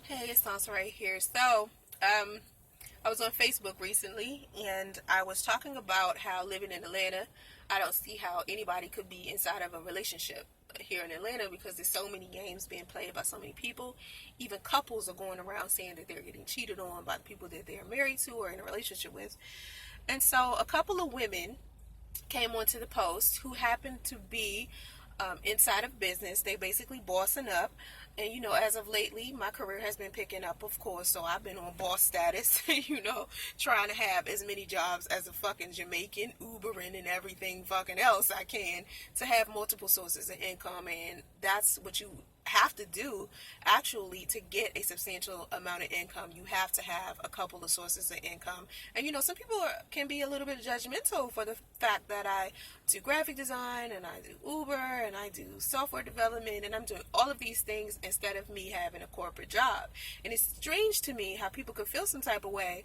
Hey, it's Soncerae here. I was on Facebook recently and I was talking about how living in Atlanta, I don't see how anybody could be inside of a relationship here in Atlanta because there's so many games being played by so many people. Even couples are going around saying that they're getting cheated on by the people that they're married to or in a relationship with. And so a couple of women came onto the post who happened to be inside of business. They basically bossing up. And as of lately, my career has been picking up, of course. So I've been on boss status, trying to have as many jobs as a fucking Jamaican, Ubering and everything fucking else I can to have multiple sources of income. And that's what you have to do actually to get a substantial amount of income. You have to have a couple of sources of income. And some people can be a little bit judgmental for the fact that I do graphic design and I do Uber and I do software development and I'm doing all of these things instead of me having a corporate job. And it's strange to me how people could feel some type of way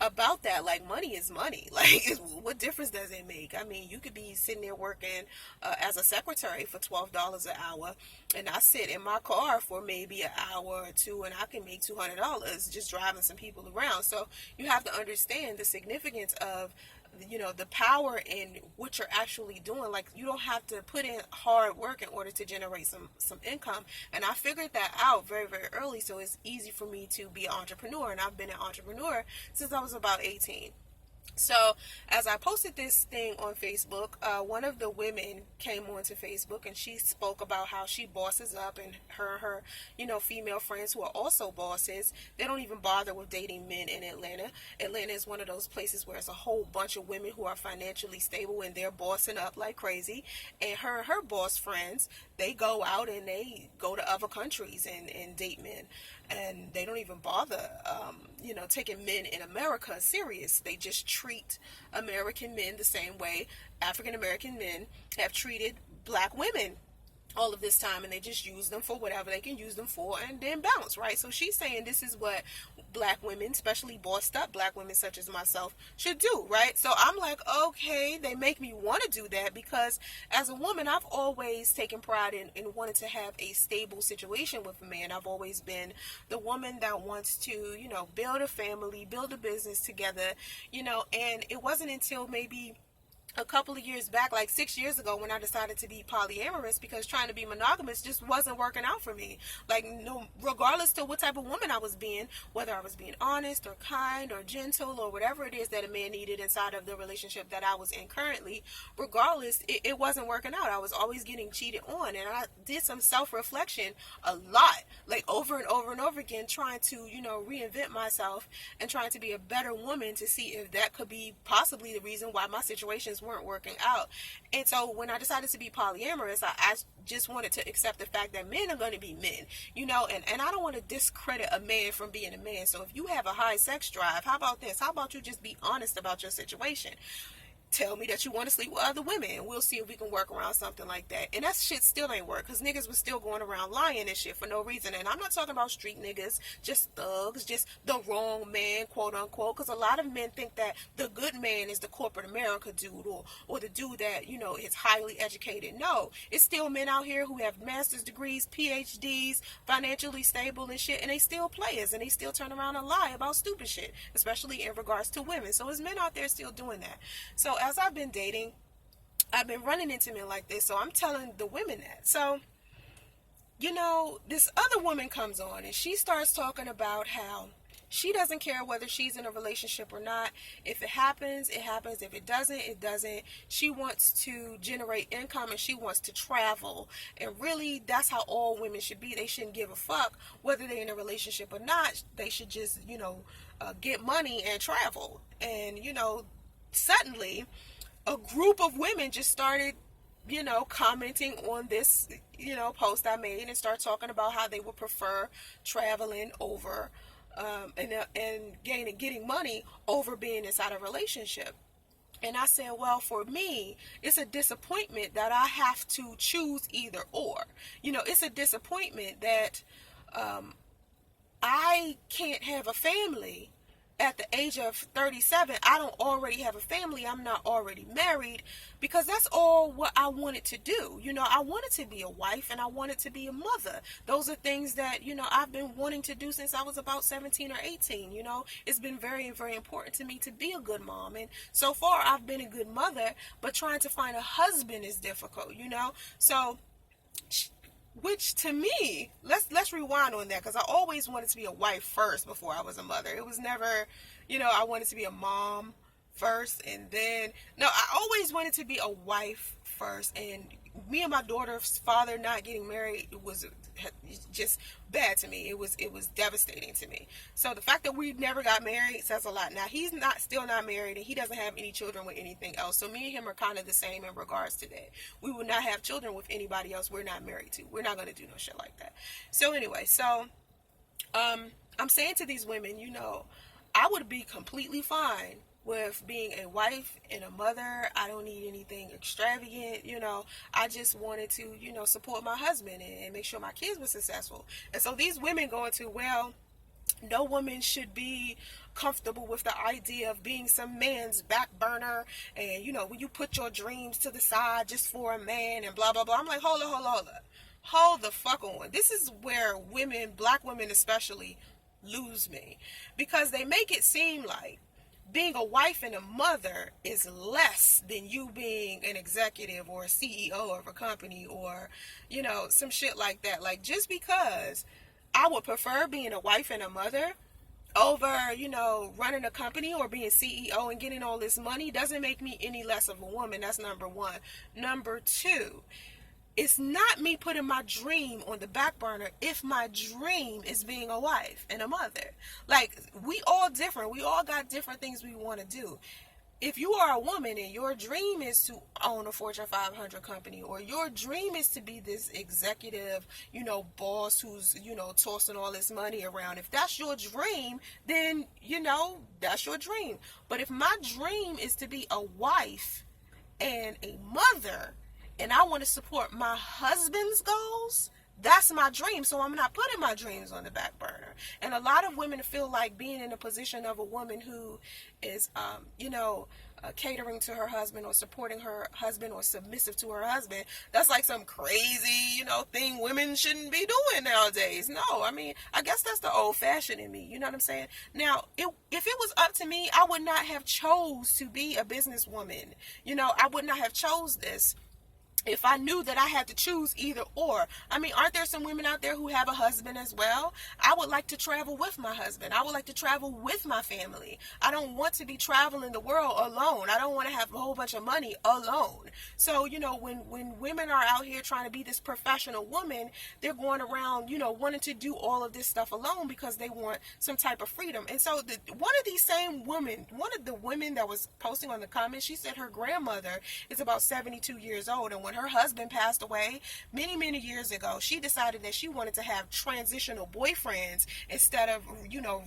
about that. Like, money is money. Like, what difference does it make? I mean, you could be sitting there working as a secretary for $12 an hour, and I sit in my car for maybe an hour or two, and I can make $200 just driving some people around. So you have to understand the significance of the power in what you're actually doing. Like, you don't have to put in hard work in order to generate some income. And I figured that out very, very early, so it's easy for me to be an entrepreneur. And I've been an entrepreneur since I was about 18. So as I posted this thing on Facebook, one of the women came onto Facebook and she spoke about how she bosses up, and her female friends who are also bosses, they don't even bother with dating men in Atlanta. Atlanta is one of those places where it's a whole bunch of women who are financially stable and they're bossing up like crazy. And her boss friends, they go out and they go to other countries and date men. And they don't even bother, taking men in America serious. They just treat American men the same way African American men have treated black women all of this time, and they just use them for whatever they can use them for and then bounce, right? So she's saying this is what black women, especially bossed up black women such as myself, should do, right? So I'm like, okay, they make me want to do that because as a woman, I've always taken pride in wanting to have a stable situation with a man. I've always been the woman that wants to, build a family, build a business together, and it wasn't until maybe a couple of years back, like 6 years ago, when I decided to be polyamorous because trying to be monogamous just wasn't working out for me. Like, no, regardless to what type of woman I was being, whether I was being honest or kind or gentle or whatever it is that a man needed inside of the relationship that I was in currently, regardless, it wasn't working out. I was always getting cheated on, and I did some self-reflection a lot, like over and over and over again, trying to, reinvent myself and trying to be a better woman to see if that could be possibly the reason why my situations weren't working out. And so when I decided to be polyamorous, I just wanted to accept the fact that men are going to be men, and I don't want to discredit a man from being a man. So if you have a high sex drive, how about this? How about you just be honest about your situation? Tell me that you want to sleep with other women, and we'll see if we can work around something like that. And that shit still ain't work, because niggas was still going around lying and shit for no reason. And I'm not talking about street niggas, just thugs, just the wrong man, quote unquote, because a lot of men think that the good man is the corporate America dude, or the dude that, is highly educated. No, it's still men out here who have master's degrees, PhDs, financially stable and shit, and they still players, and they still turn around and lie about stupid shit, especially in regards to women. So there's men out there still doing that. So as I've been dating, I've been running into men like this, so I'm telling the women that. So, this other woman comes on and she starts talking about how she doesn't care whether she's in a relationship or not. If it happens, it happens. If it doesn't, it doesn't. She wants to generate income and she wants to travel. And really, that's how all women should be. They shouldn't give a fuck whether they're in a relationship or not. They should just, get money and travel. And, suddenly a group of women just started commenting on this post I made and start talking about how they would prefer traveling over and getting money over being inside a relationship. And I said, well, for me, it's a disappointment that I have to choose either or. It's a disappointment that I can't have a family at the age of 37, I don't already have a family, I'm not already married, because that's all what I wanted to do. I wanted to be a wife and I wanted to be a mother. Those are things that, I've been wanting to do since I was about 17 or 18. It's been very, very important to me to be a good mom. And so far I've been a good mother, but trying to find a husband is difficult, So, which to me, let's rewind on that, because I always wanted to be a wife first before I was a mother. It was never, I wanted to be a mom first, and then I always wanted to be a wife first. And me and my daughter's father not getting married was just bad to me. It was devastating to me. So the fact that we never got married says a lot. Now he's still not married, and he doesn't have any children with anything else. So me and him are kind of the same in regards to that. We would not have children with anybody else we're not married to. We're not going to do no shit like that. So anyway, I'm saying to these women, I would be completely fine with being a wife and a mother. I don't need anything extravagant. I just wanted to, support my husband and make sure my kids were successful. And so these women go into, well, no woman should be comfortable with the idea of being some man's back burner, and when you put your dreams to the side just for a man and blah blah blah. I'm like, hold the fuck on. This is where women, black women especially, lose me, because they make it seem like being a wife and a mother is less than you being an executive or a CEO of a company, or some shit like that. Like, just because I would prefer being a wife and a mother over, running a company or being CEO and getting all this money doesn't make me any less of a woman. That's number one. Number two, it's not me putting my dream on the back burner if my dream is being a wife and a mother. Like, we all different. We all got different things we want to do. If you are a woman and your dream is to own a Fortune 500 company, or your dream is to be this executive, boss who's, tossing all this money around, if that's your dream, then, that's your dream. But if my dream is to be a wife and a mother, and I want to support my husband's goals, that's my dream. So I'm not putting my dreams on the back burner. And a lot of women feel like being in a position of a woman who is, catering to her husband or supporting her husband or submissive to her husband, that's like some crazy, thing women shouldn't be doing nowadays. No, I guess that's the old fashioned in me. You know what I'm saying? Now, if it was up to me, I would not have chose to be a businesswoman. I would not have chose this if I knew that I had to choose either or. Aren't there some women out there who have a husband as well? I would like to travel with my husband. I would like to travel with my family. I don't want to be traveling the world alone. I don't want to have a whole bunch of money alone. So, when women are out here trying to be this professional woman, they're going around, wanting to do all of this stuff alone because they want some type of freedom. And so one of the women that was posting on the comments, she said her grandmother is about 72 years old, and when her husband passed away many, many years ago, she decided that she wanted to have transitional boyfriends instead of,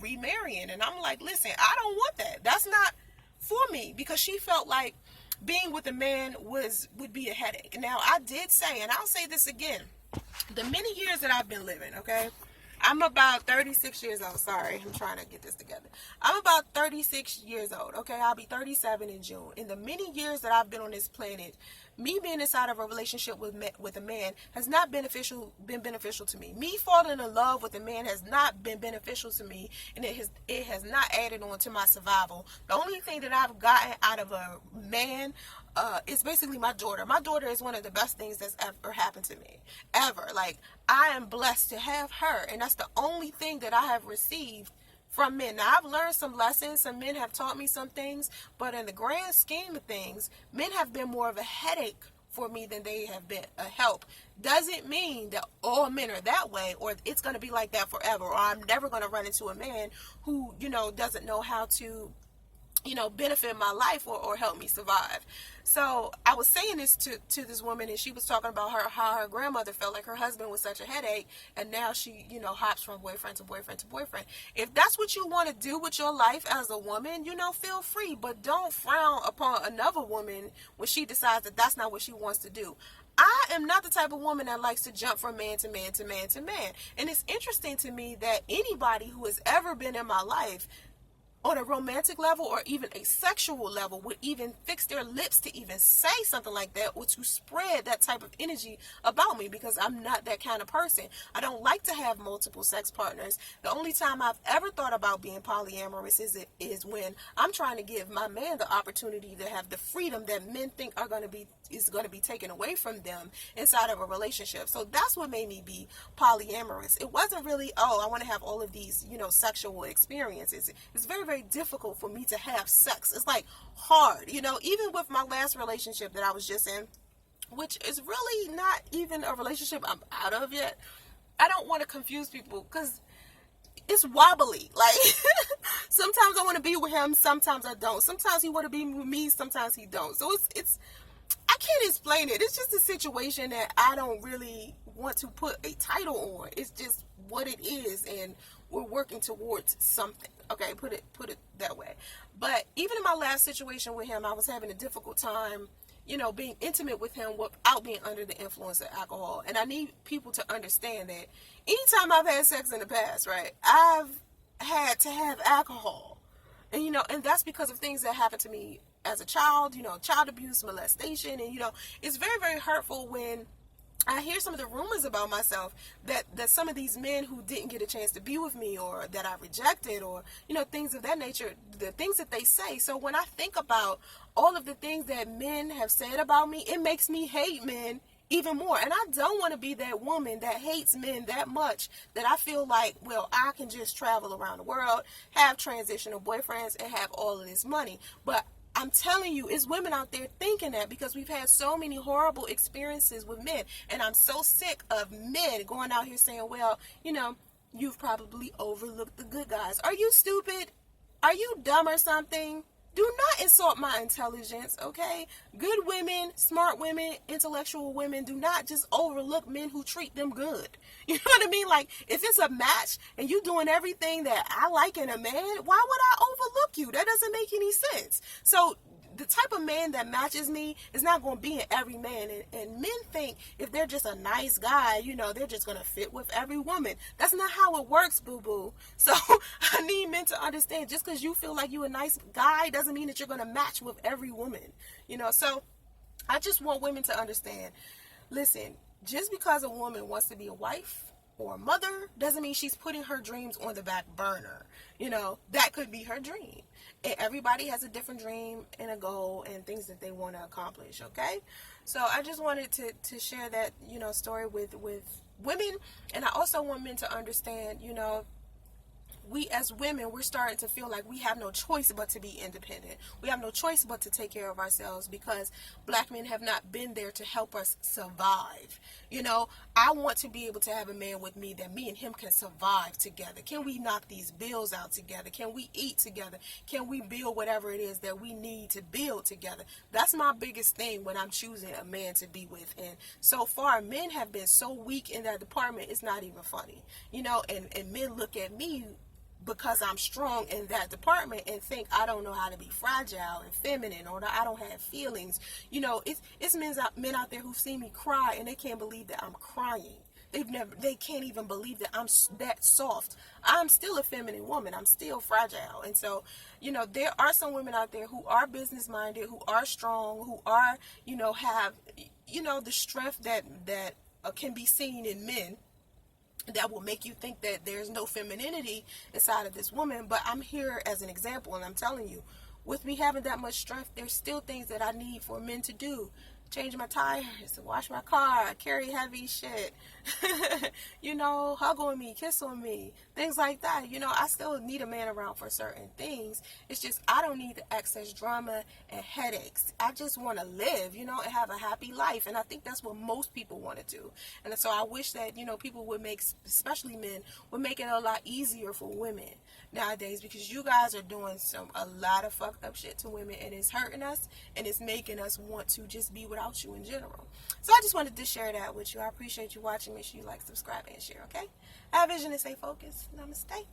remarrying. And I'm like, listen, I don't want that. That's not for me, because she felt like being with a man would be a headache. Now, I did say, and I'll say this again, the many years that I've been living, okay? I'm about 36 years old. Sorry, I'm trying to get this together. I'm about 36 years old, okay? I'll be 37 in June. In the many years that I've been on this planet, me being inside of a relationship with a man has not been beneficial to me. Me falling in love with a man has not been beneficial to me, and it has not added on to my survival. The only thing that I've gotten out of a man is basically my daughter. My daughter is one of the best things that's ever happened to me. Ever. Like, I am blessed to have her, and that's the only thing that I have received from men. Now, I've learned some lessons. Some men have taught me some things, but in the grand scheme of things, men have been more of a headache for me than they have been a help. Doesn't mean that all men are that way, or it's going to be like that forever, or I'm never going to run into a man who, doesn't know how to, benefit my life or help me survive. So I was saying this to this woman, and she was talking about how her grandmother felt like her husband was such a headache, and now she, hops from boyfriend to boyfriend to boyfriend. If that's what you want to do with your life as a woman, feel free, but don't frown upon another woman when she decides that that's not what she wants to do. I am not the type of woman that likes to jump from man to man to man to man. And it's interesting to me that anybody who has ever been in my life on a romantic level or even a sexual level would even fix their lips to even say something like that or to spread that type of energy about me, because I'm not that kind of person. I don't like to have multiple sex partners. The only time I've ever thought about being polyamorous is when I'm trying to give my man the opportunity to have the freedom that men think is going to be taken away from them inside of a relationship. So that's what made me be polyamorous. It wasn't really, oh, I want to have all of these, sexual experiences. It's very, very difficult for me to have sex. It's like hard, even with my last relationship that I was just in, which is really not even a relationship I'm out of yet. I don't want to confuse people because it's wobbly. Like, sometimes I want to be with him, sometimes I don't. Sometimes he want to be with me, sometimes he don't. So it's I can't explain it. It's just a situation that I don't really want to put a title on. It's just what it is, and we're working towards something. Okay, put it that way. But even in my last situation with him, I was having a difficult time, being intimate with him without being under the influence of alcohol. And I need people to understand that anytime I've had sex in the past, right, I've had to have alcohol. And, and that's because of things that happened to me as a child, child abuse, molestation. And, it's very, very hurtful when I hear some of the rumors about myself that some of these men who didn't get a chance to be with me, or that I rejected, or, things of that nature, the things that they say. So when I think about all of the things that men have said about me, it makes me hate men even more. And I don't want to be that woman that hates men that much that I feel like, well, I can just travel around the world, have transitional boyfriends, and have all of this money. But I'm telling you, it's women out there thinking that, because we've had so many horrible experiences with men. And I'm so sick of men going out here saying, well, you've probably overlooked the good guys. Are you stupid? Are you dumb or something? Do not insult my intelligence, okay? Good women, smart women, intellectual women do not just overlook men who treat them good. You know what I mean? Like, if it's a match and you doing everything that I like in a man, why would I overlook you? That doesn't make any sense. So the type of man that matches me is not going to be in every man. And men think if they're just a nice guy, they're just going to fit with every woman. That's not how it works, boo-boo. So I need men to understand, just because you feel like you're a nice guy doesn't mean that you're going to match with every woman. So I just want women to understand, listen, just because a woman wants to be a wife or a mother doesn't mean she's putting her dreams on the back burner. That could be her dream. And everybody has a different dream and a goal and things that they want to accomplish, okay? So I just wanted to share that, story with women. And I also want men to understand, we as women, we're starting to feel like we have no choice but to be independent. We have no choice but to take care of ourselves, because black men have not been there to help us survive. I want to be able to have a man with me that me and him can survive together. Can we knock these bills out together? Can we eat together? Can we build whatever it is that we need to build together? That's my biggest thing when I'm choosing a man to be with. And so far, men have been so weak in that department, it's not even funny. And men look at me because I'm strong in that department and think I don't know how to be fragile and feminine, or that I don't have feelings. It's men out there who've seen me cry and they can't believe that I'm crying. They can't even believe that I'm that soft. I'm still a feminine woman. I'm still fragile. And so, there are some women out there who are business minded, who are strong, who are, have, the strength that can be seen in men, that will make you think that there's no femininity inside of this woman. But I'm here as an example, and I'm telling you, with me having that much strength, there's still things that I need for men to do. Change my tires, wash my car, carry heavy shit, hug on me, kiss on me, things like that. I still need a man around for certain things. It's just I don't need the excess drama and headaches. I just want to live, and have a happy life. And I think that's what most people want to do. And so I wish that, people would make, especially men, would make it a lot easier for women nowadays, because you guys are doing a lot of fucked up shit to women, and it's hurting us, and it's making us want to just be without you in general. So I just wanted to share that with you. I appreciate you watching. Make sure you like, subscribe, and share, okay? Have vision and stay focused. Namaste.